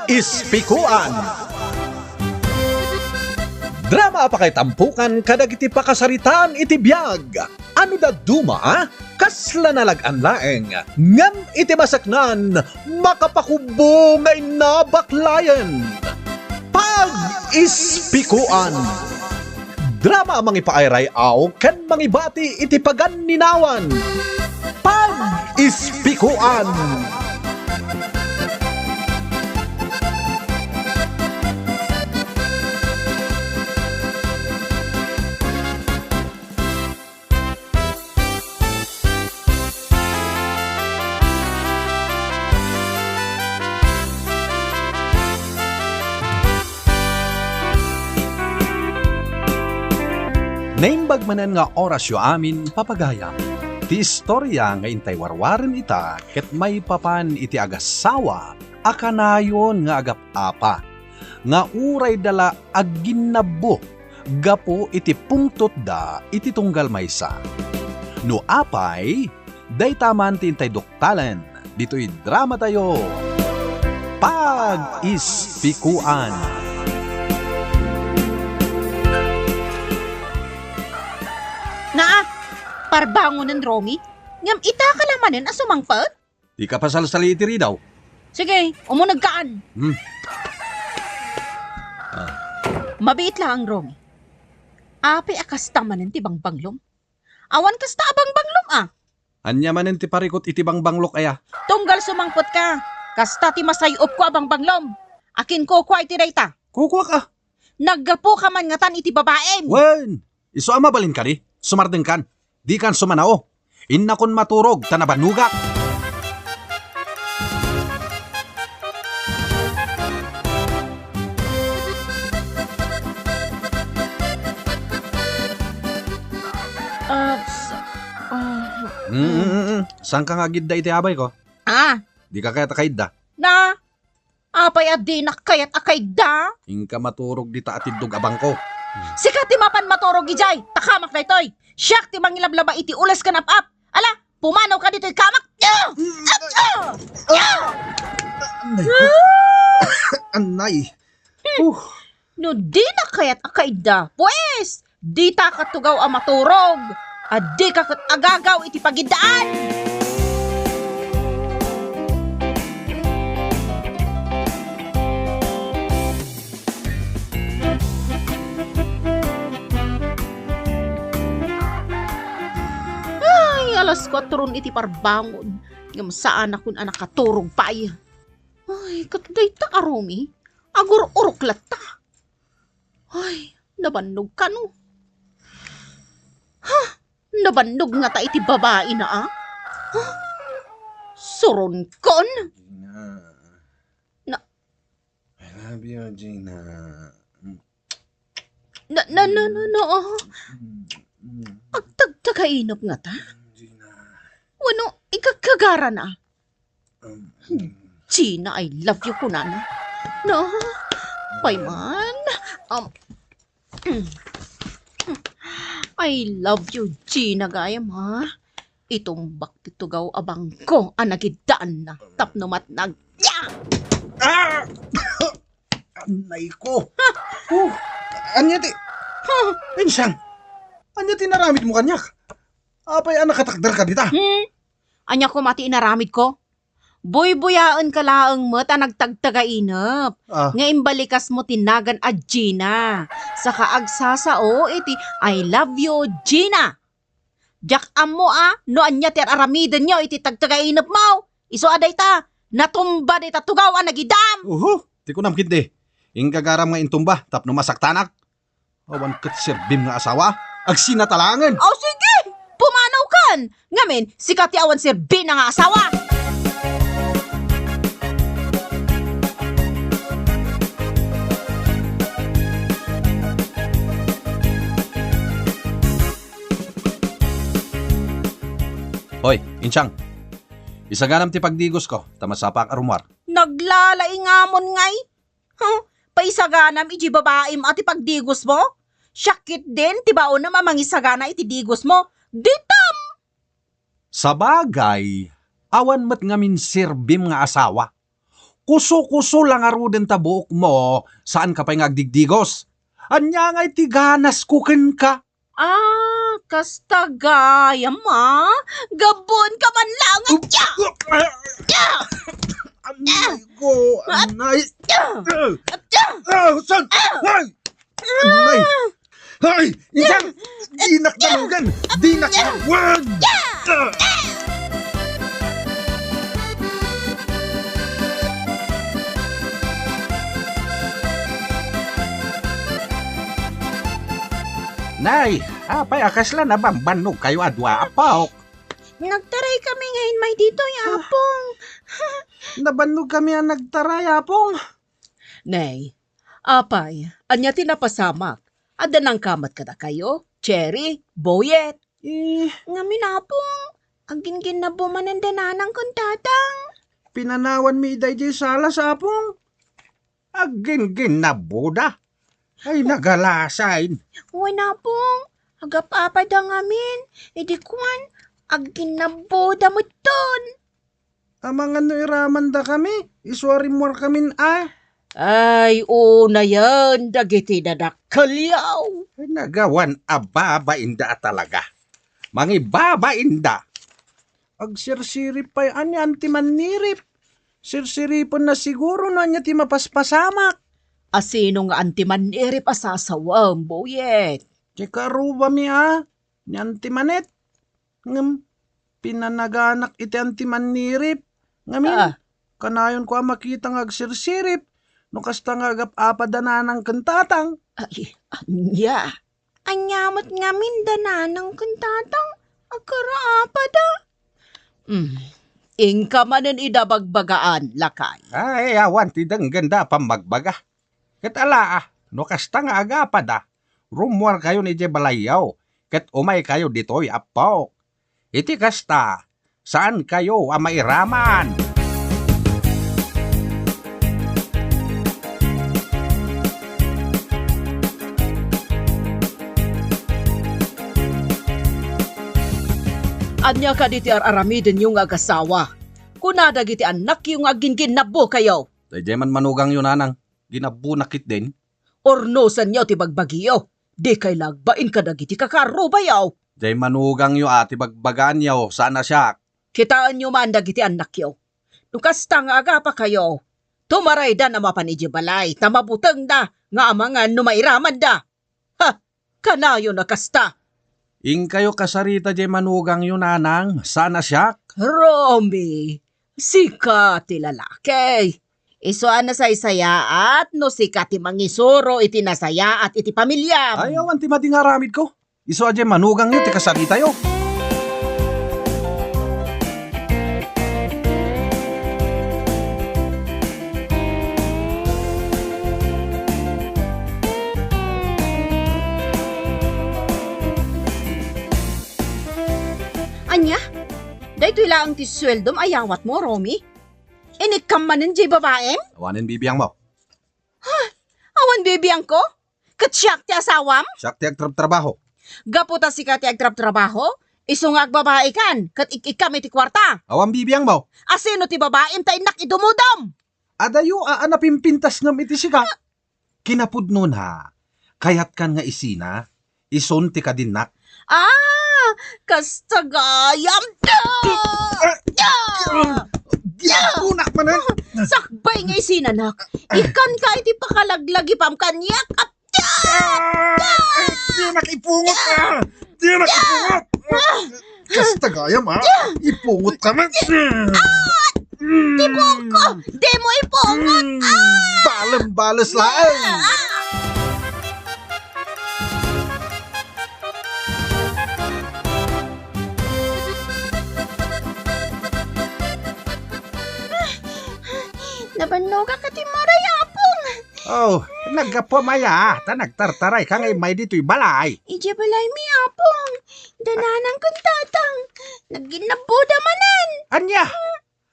Pag-ispikuan. Drama pa kay tampukan kadag iti pakasaritaan iti biyag. Ano da duma kasla nalagan laeng. Ngam iti masaknan makapakubo nga inabaklayan. Pag-ispikuan. Drama mangipairay aw ken mangibati iti paganinawan. Pag-ispikuan. Naimbag manan nga orasyo amin papagayam. Ti istorya nga intay warwaran ita ket may papan iti agasawa akanayon nga agap-apa. Nga uray dala agginabo gapo iti pungtot da iti tunggal maysa. No apay, day taman ti intay doktalan. Dito'y drama tayo. Pag-ispikuan. Naa, parbangon ng Romy? Ngam ita ka lamanin asumangpad? Di ka pasalsali iti ridaw. Sige, umunag kaan. Mabiit lang ang Romy. Ape akas tamanin ti bangbanglom. Awan kasta abangbanglom Anya manen ti parikot iti bangbanglok aya. Tunggal sumangpot ka. Kasta ti masayop ko abangbanglom. Akin ko kwa iti dayta. Kukuha ka. Naggapo ka man nga tan iti babaem. Wen, iso amabalin ka ri. Sumardeng kan. Di kan sumanao. Inna kon maturog tanabanugak. Saan ka nga gidda iti abay ko? Di ka kaya takaid da. Na, apay adi nakayat akay da. Ingka maturog di taatidog abang ko. Sikat ti mapan maturog ijay, takamak na itoy. Siyak ti mangilablaba iti ulas ka nap-up. Ala, pumanaw ka dito'y kamak. Anay. No di na kaya't akayda. Pues, di ta katugaw ang maturog. At di ka agagaw iti pagidaan. Alas 4 iti parbangon. Ngam saan akong anak katurong pay. Ay, katuday ta Romy. Agur-urok lata. Ay, nabannog ka no. Nabannog nga ta iti babae na Suron kon. Gina. I love you, Gina. Agtagtagainap nga ta. Wano, ikagkagara na. Gina, I love you ko na. No, payman. I love you, Gina, gayam, ha? Itumbak titugaw abang ko, anagidaan na. Tapnumat nag... Anay ko. Anya ti... Pinsang. Anya ti naramid mo kanyak. Apay anak katakdar ka dita. Anya ko mati inaramid ko? Buy-buyaan ka laang mo ta nagtagtagainap. Nga imbalikas mo tinagan a Gina. Sa kaagsasao iti I love you, Gina. Jak amo no anya ti aramidan nyo iti tagtagainap mo. Iso aday ta, natumba di tatugaw nagidam. Ti ko namkid de. Ingkagaram nga intumba, tapno masaktanak. Awan kat sirbim nga asawa. Agsinatalangan. Sige! Pumanaw kan! Ngamin, sikat ti awan sirbin nga asawa. Hoy, Inchang. Isaganam ti pagdigos ko, tamasapak arumar. Naglalaingamon ngay? Paisaganam iji babaim ati pagdigos mo? Syakit din, tibao na mamangisagana iti digos mo. Ditam! Sa bagay, awan mat ngamin sirbim nga asawa. Kuso-kuso lang aruden ta buok mo, saan ka pa nga agdigdigos? Anya nga'y tiganas kuken ka. Kasta gayam gabon ka man lang Anay ko, anay. Saan? Ay! Anay! Ay! Isang dinak dalugan! Dinak dalugan! Nay, apay akasla na bambanog kayo adwa apaok. Nagtaray kami ngayon may dito, yapong. Nabanog kami ang nagtaray apong. Nay, apay, anya tinapasamak. Ada nang kamat kada kayo, Cherry, Boyet. Nga minapong, agin ginabo manandananang kung tatang. Pinanawan mi iday di sala sa apong. Agin ginaboda. Ay nagalasain. Uy napong, agap-apa da ngamin. Idi kuan, agin naboda mo ton. Amang ano iraman da kami. Iswari mo kamin Ay, una yan, dagiti dadakkalyaw. Ay nagawan ababainda talaga. Mangibabainda. Agsirsirip pa'y anti manirip. Sirsiripon na siguro na niya ti mapaspasamak. Asino nga antiman irip asasawam, Boyet. Chikaruba mi Nyanti manet. Ngam, pinanaganak iti anti manirip. Ngamin, kanayon ko makita ng agsirsirip. No kasta nga agap-apa dananang kantatang. Ay, anya. Anyamot ngamin dananang kantatang. Agkaraapa da. Ingka manen idabagbagaan, lakay. Ay, awan, tidang ganda pamagbaga. Katala no kasta nga agapa rumwar kayo ni Jebalayaw, ket umay kayo dito'y apaw. Iti kasta, saan kayo mairaman? Anya ka diti aramidin yung agasawa. Kunadag iti anak yung agin nabo kayo. Dahil man manugang yun anang, ginabunakit din. Ornosan niyo ti bagbagiyo. Di kay lagbain ka dagiti kakarubayaw. Dahil manugang yun ati bagbagan yaw, sana siya. Kitaan nyo man dagiti anak yo. Nukasta nga aga pa kayo. Tumaray da na mapanidya balay, tamabutang da, nga amangan numairaman da. Ha! Kanayo na kasta. Ing kayo kasarita dyan manugang yun anang, sana siya. Romy, sika ti lalaki. Isuan na sa isayaat, no sika ti mangisuro iti nasayaat iti pamilya. Ayaw, anti madingaramid ko. Iso dyan manugang yun, ti kasarita yo. Anya? Dahito lang ti sweldom ayawat mo, Romy. Inikam manin di babaeng? Awanin bibiyang mo. Awan bibiyang ko? Katsyak ti asawam? Siya ti agtrabaho. Gaputa si ka ti agtrabaho? Isungag babae kan, kat ikikam iti kwarta. Awan bibiyang mo. Asino ti babaeng ta inak idumudom? Adayo aanapimpintas nam iti sika. Kinapud nun kayat kan nga isina, ison ti kadinak. Kastagayam da! Unak manan! Sakbay nga isinanak. Ikan ka iti pakalaglagi pam kanyak. Di nakipungot ka! Di nakipungot! Kastagayam ipungot ka man! Tibok ko! Di mo ipungot! Balam-balas lang! Nabanog ka ti marayapong. Oh, nagkapamaya, nagtartaray ka ngay may dito'y balay. Ije balay mi apong. Dananang kong tatang. Naginabuda manan. Anya?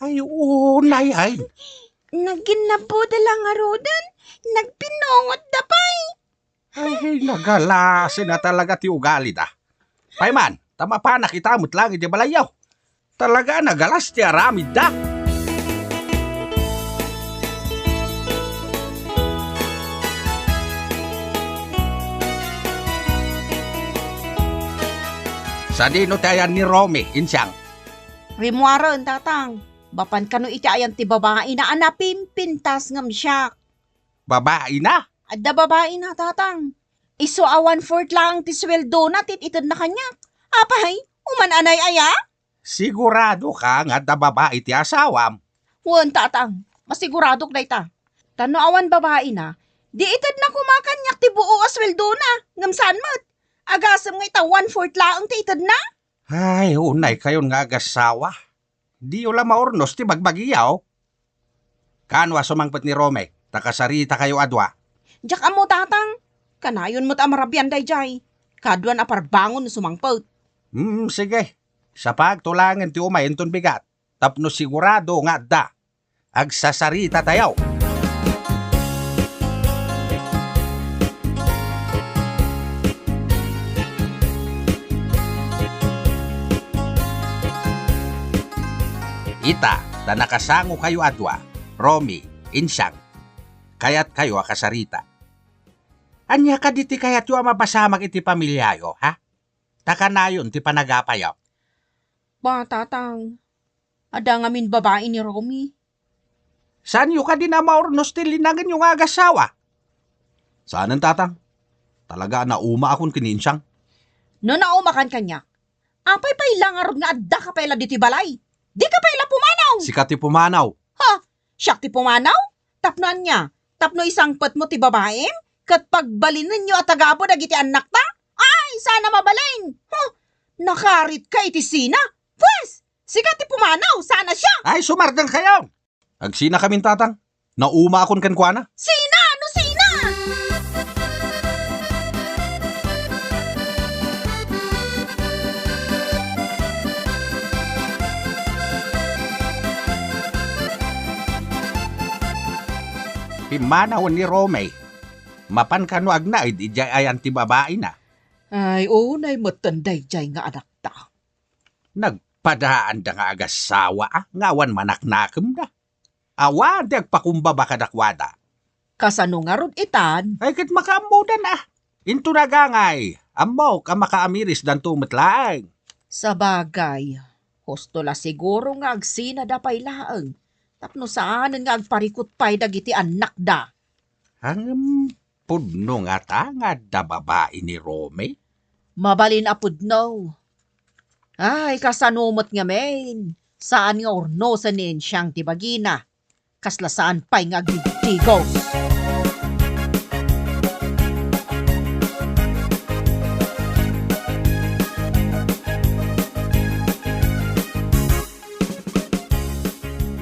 Ay, unay ay. Naginabuda lang arudan. Nagpinongot da pay. Ay, nagalasin na talaga ti ugali da. Payman, tama pa nakita mo't lang iti balayaw. Talaga nagalas ti aramid da. Sa dino tayan ni Romy, insyang. Rimuaran, tatang. Bapan kano iti ayan ti babae na anapim pintas ngam siya. Babae na? Adda babae na, tatang. Iso a 1/4 lang ti sweldo na tititid na kanya. Apay, umananay aya? Sigurado ka nga da babae ti asawam. Wan, tatang. Masiguradok na ita. Tano awan babae na, di itad na kumakanyak ti buo a sweldo na. Ngam saan mat? Agasam nga ita 1/4 lang ti itad na? Ay, unay kayon nga agasawa. Di wala maurnos ti bagbagiyaw. Kanwa sumangpet ni Romy, takasarita kayo adwa. Diyak amo, tatang. Kanayon mo't amarabyan day jay. Kaduan aparbangon na sumangpot. Sige. Sa pagtulangan ti umay enton bigat, tapno sigurado nga da. Agsasarita tayaw. Ita, ta nakasango kayo adwa, Romy, insyang. Kayat kayo akasarita. Anya ka diti kayat yu mapasamag iti pamilyayo, ha? Takanayon ti panagapayaw. Ba, tatang. Ada ngamin babae ni Romy. Saan yu ka din na maurnos ti linangan yung agasawa? Saan ang tatang? Talaga nauma akong kininsyang. No naumakan kanya. Apay pay lang arod nga adda ka pala diti balay. Di ka pala pumanaw. Sikat ti pumanaw. Ha? Siyak ti pumanaw? Tapnoan niya. Tapno isang pet mo ti babaem? Kat pagbalinan nyo at tagapo dagiti anak ta? Ay, sana mabalain. Huh? Nakarit ka iti sina? Pwes, sikat ti pumanaw. Sana siya. Ay, sumardang kayo. Agsina kaming tatang. Nauma akong kankwana. Sina? Ano sina? Pimanawan ni Romy. Mapan kano agnaid ijay ayan ti babae na. Ay, unay matanday jay nga anak ta. Nagpadaan da nga agasawa ngawan manaknakem da. Awan di agpakumbaba kadakwada. Kasano nga rod itan? Ay kit makaamudan Into nagangay. Amaw ka makaamiris dan tumetlaeng. Sa bagay, husto la siguro nga agsina da pay laeng. Tapno saan nga agparikot pay dagiti anak da. Ang pudno nga ta nga da babae ni Romy. Mabalin apudno. Ay, kasanumot nga men. Saan nga orno sa ninsyang tibagina. Kasla saan pay nga agligtigos.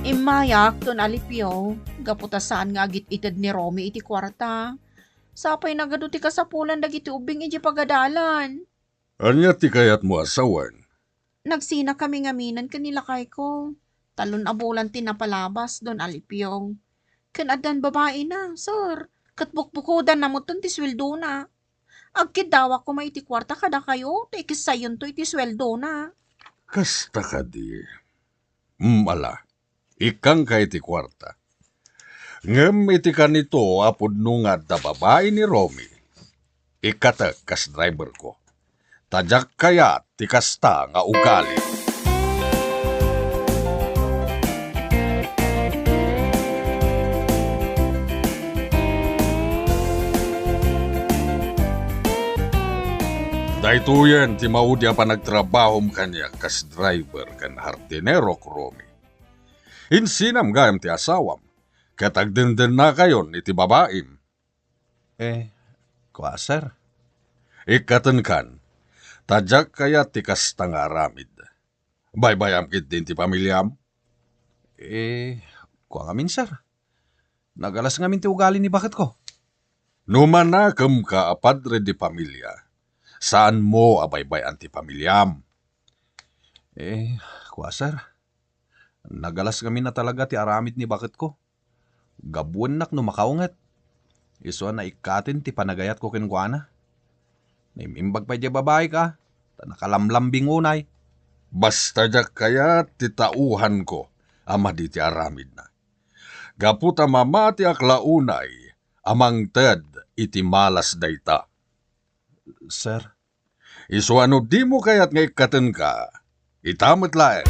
Imayak ton alipyo. Gaputasan nga agit itad ni Romy iti kwarta. Sapay nagado ti kasapulan dagiti ubing iti pagadalan. Anya ti kayat mo asawan? Nagsina kami ngaminan kanila kay ko. Talon abulan tinapalabas don alipyong. Kanadan babae na, sir. Katbukbukodan na mo ton ti sweldo na. Agkidawa ko may iti kwarta kada kayo. Tikis sayon to iti sweldo na. Kasta ka di. Ala, ikang kay ti kwarta. Ngem iti kanito apod nung nga da babae ni Romy. Ikata kas driver ko. Tadyak kaya ti kasta nga ugali. Daytoyen ti maudya pa nagtrabahom kanya kas driver kan hardinero ko Romy. Insinam gayam ti asawam. Katagdenden na kayon iti babaim. Kwa sir. Ikatan kan, tadyak kaya ti kasta nga aramid. Baybayam kit din ti pamilyam. Kwa ngamin sir. Nagalas ngamin ti ugali ni bakit ko. Numanakam ka apadre di pamilya. Saan mo abaybayan ti pamilyam? Kwa sir. Nagalas ngamin na talaga ti aramid ni bakit ko. Gabuan nak no makaungat. Iso na ikatin ti panagayat ko kinkwana. Naimimbag pa di babae ka. Nakalamlambing unay. Basta jak kaya ti tauhan ko ama di ti aramid na. Gaputa mamati aklaunay amang ted iti malas dayta. Sir. Iso ano di mo kayat nga ikaten ka, itamat laeng,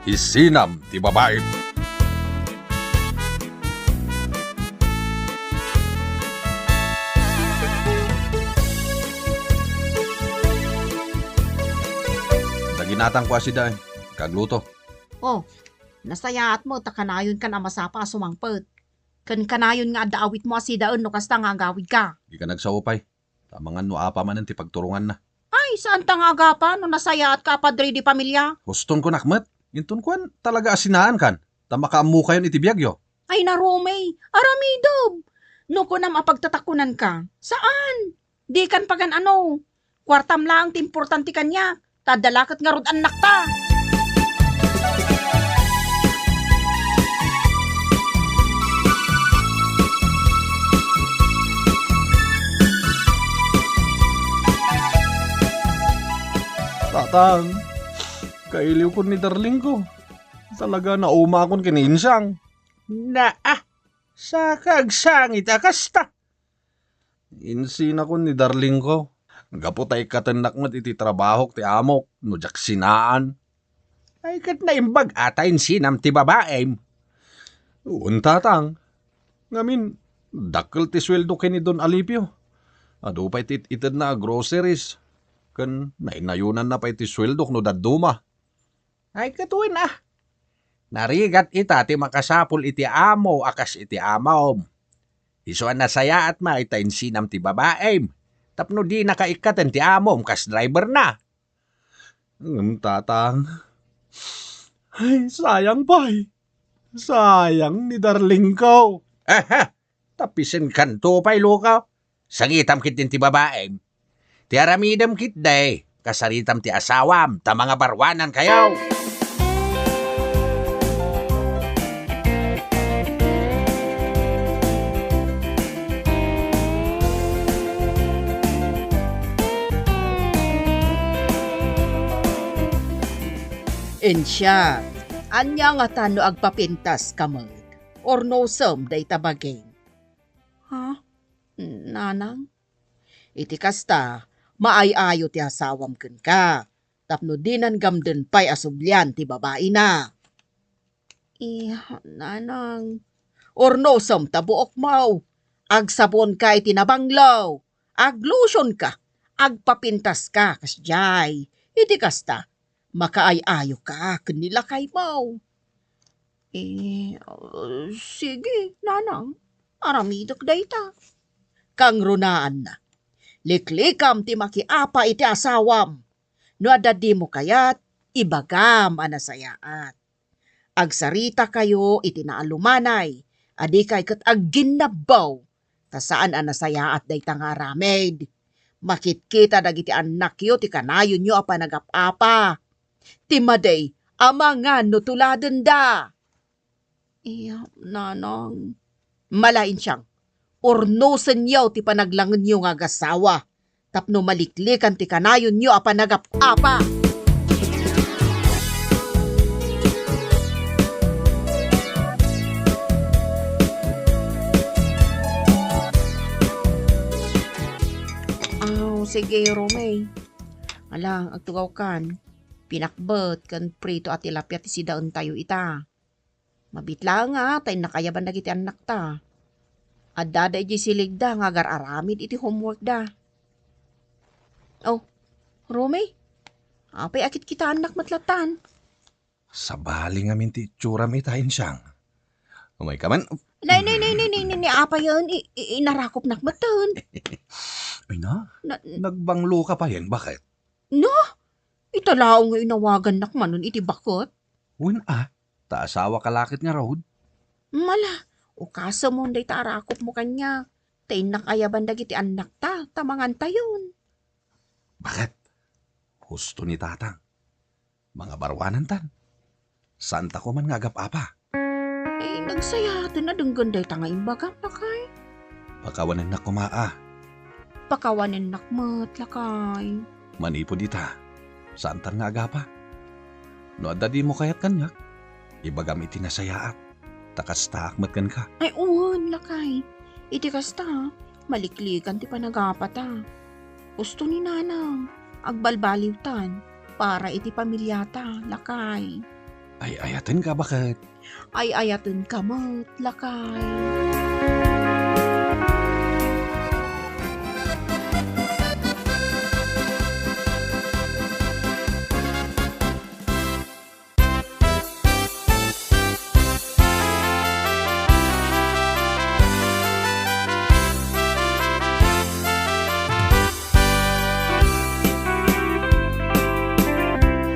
isinam ti babae. Daginatang ko si Day, kagluto. Oh, nasayaat mo, takanayon ka na masapa sumangpet. Kan kanayon nga daawit mo asidaon no kasta nga agawid ka. Di ka nagsawapay. Tamangan no apa man ti pagturungan na. Ay, saan ta nga agapa no nasayaat ka padre di pamilya? Huston ko nakmet. Intun ko talaga asinaan kan. Tamakaamu kayon iti biyagyo. Ay na Romay, aramidob. No ko na mapagtatakunan ka. Saan? Di kan pagan ano. Kwartam lang ti importante kanya. Tadalakat nga rod anak ta. Tatang, kailiw ko ni darling ko. Talaga nauma akong kininsang. Sa kagsangit akasta. Insin ako ni darling ko. Gaputay katanak mo iti trabaho ti amok, no jaksinaan. Ay kat na imbag atayin sinam ti babaem. Uun tatang. Ngamin, dakkel ti sweldo kini Don Alipio. Ado pa iti itid na groceries. Kan nainayunan na pa iti sweldo no daduma. Ay katuin Narigat ita ti makasapul iti amo akas iti amom. Isuan na saya at maitayin sinam ti babaem. Tapno di nakaikatan ti amom kas driver na. Tatang. Ay, sayang pa eh. Sayang ni darling ko. Tapisin kanto pa'y lukaw. Sangitam kit din ti babaem. Ti aramidam kit day. Kasaritam ti asawam. Ta mga barwanan kayaw. Ensya, anya nga tano agpapintas kamad. Or no some day tabaging. Ha? Nanang? Iti kasta, maay-ayo ti asawam ken ka. Tapno dinan gamden pa'y asublian ti babae na. Nanang. Or no some tabuok mau. Agsabon ka iti nabanglaw. Aglotion ka. Agpapintas ka kasjay. Iti kasta, makaay-ayo ka, kanila kay mau. Sige, nanang, aramidok dayta. Kang runaan na, liklikam ti makiapa iti asawam, no adadi mo kayat, ibagam anasayaat. Agsarita kayo iti naalumanay, adi kay kat agginnabaw, ta saan anasayaat dayta nga ramed. Makit-kita dagiti anak yo ti kanayon yo apa nagap-apa. Timaday, amangan no tuladen da. Nanang. Malain siyang, ornosen yaw ti panaglangan nyo nga gasawa. Tapno maliklikan ti kanayon nyo apa nagap-apa. Sige, Romay. Alang, agtugaw kan. Pinakbet kan prito at tilapia ti sidaon tayo ita. Mabitla nga, tayo nakayaban na kiti anak ta. Adda iti siligda nga agar-aramid iti homework da. Oh, Romay, apay akit kita anak matlatan. Sabali nga minti tsura may tayin siyang. Umay ka man. Nay, apa yun? Inarakop nakmatan. Ay nagbanglo ka pa yan, bakit? No, italao nga inawagan nakmanon iti bakot. Taasawa kalakit nga road. Mala, ukasa mo nday tarakop mo kanya. Tayin nakayaban dagiti anak ta, tamangan tayon. Bakit? Husto ni tatang. Mga barwanan tan. Santa ko man ngagap-apa. Nagsayatan na denggan day tanga imbagam lakay. Pakawanan na kumaa. Pakawanan nakmat lakay. Manipo dita. Santa nga agapa. No adadi mo kayat kanyak. Ibagam iti nasayaat. Takasta akmat kan ka. Ay uwan lakay. Iti kasta, maliklikan ti panagapata. Gusto ni nanang. agbalbaliwtan para iti pamilyata, lakay. Ay ayaten ka bakit? Ay ayaten ka mo't, lakay.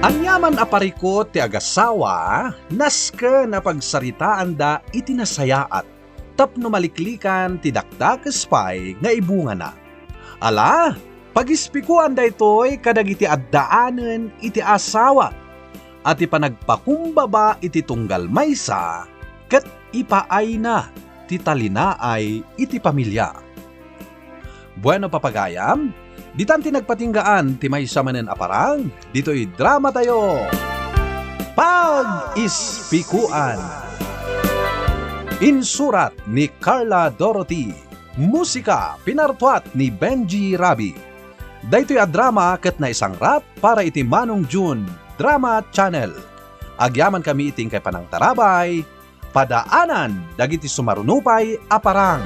Ang yaman aparikot ti agasawa, naska na pagsaritaan da itinasayaat, tapno maliklikan ti dakdak espay nga ibunga na. Ala, pagispikuan da ito'y kadag iti addaanen iti asawa, at ipanagpakumbaba iti tunggal maysa, kat ipaay na ti talinaay iti pamilya. Bueno papagayam, ditan ti nagpatinggaan ti maysa manen aparang, dito'y drama tayo. Pag-ispikuan. Insurat ni Carla Dorothy. Musika pinartuat ni Benji Rabi. Daytoy a drama ket na isang rap para iti Manong June Drama Channel. Agyaman kami iting kay panang tarabay, padaanan dagiti sumarunupay aparang.